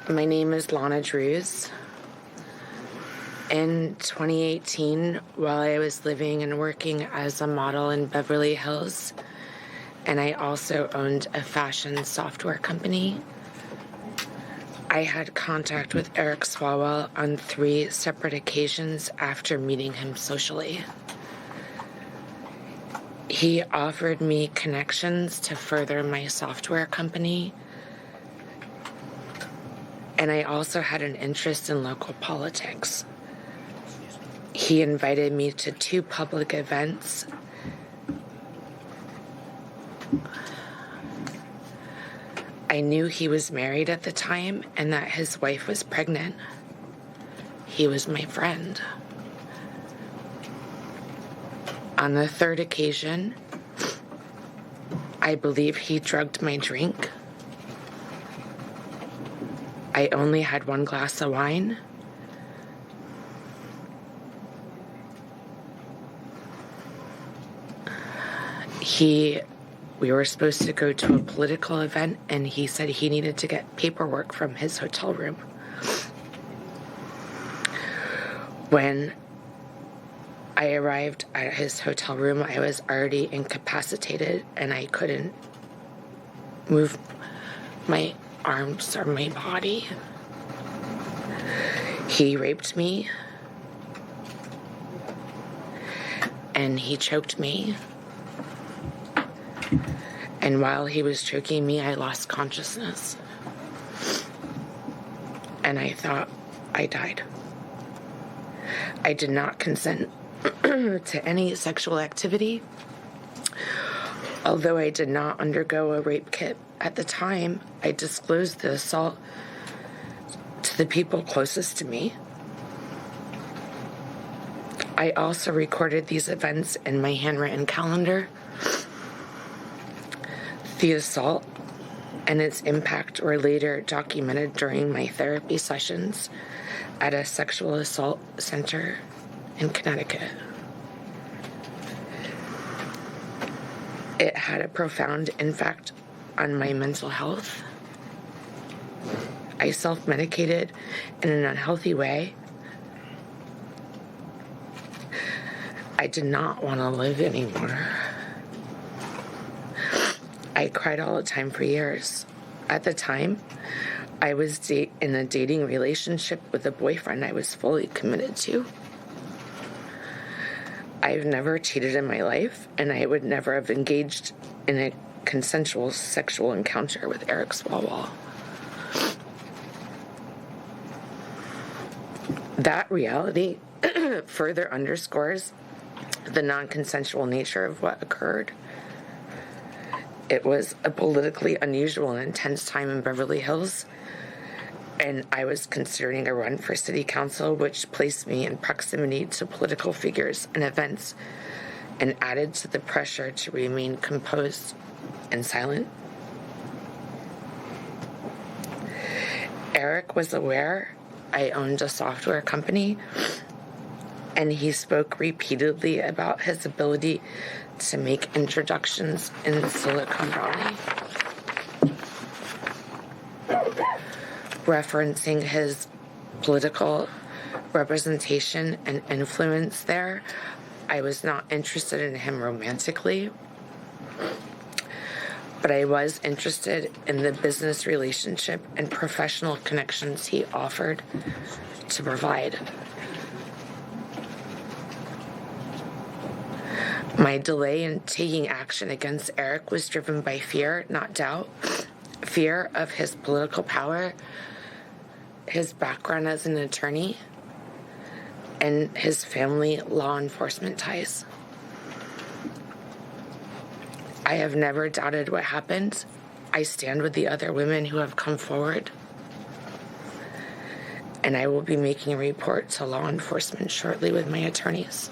My name is Lonna Drewes. In 2018, while I was living and working as a model in Beverly Hills, and I also owned a fashion software company, I had contact with Eric Swalwell on 3 separate occasions after meeting him socially. He offered me connections to further my software company, and I also had an interest in local politics. He invited me to 2 public events. I knew he was married at the time and that his wife was pregnant. He was my friend. On the 3rd occasion, I believe he drugged my drink. I only had 1 glass of wine. We were supposed to go to a political event, and he said he needed to get paperwork from his hotel room. When I arrived at his hotel room, I was already incapacitated, and I couldn't move my arms or my body. He raped me, and he choked me. And while he was choking me, I lost consciousness. And I thought I died. I did not consent to any sexual activity. Although I did not undergo a rape kit at the time, I disclosed the assault to the people closest to me. I also recorded these events in my handwritten calendar. The assault and its impact were later documented during my therapy sessions at a sexual assault center in Connecticut. It had a profound impact on my mental health. I self-medicated in an unhealthy way. I did not want to live anymore. I cried all the time for years. At the time, I was in a dating relationship with a boyfriend I was fully committed to. I've never cheated in my life, and I would never have engaged in a consensual sexual encounter with Eric Swalwell. That reality further underscores the non-consensual nature of what occurred. It was a politically unusual and intense time in Beverly Hills, and I was considering a run for city council, which placed me in proximity to political figures and events and added to the pressure to remain composed and silent. Eric was aware I owned a software company, and he spoke repeatedly about his ability to make introductions in Silicon Valley, referencing his political representation and influence there. I was not interested in him romantically, but I was interested in the business relationship and professional connections he offered to provide. My delay in taking action against Eric was driven by fear, not doubt. Fear of his political power, his background as an attorney, and his family law enforcement ties. I have never doubted what happened. I stand with the other women who have come forward, and I will be making a report to law enforcement shortly with my attorneys.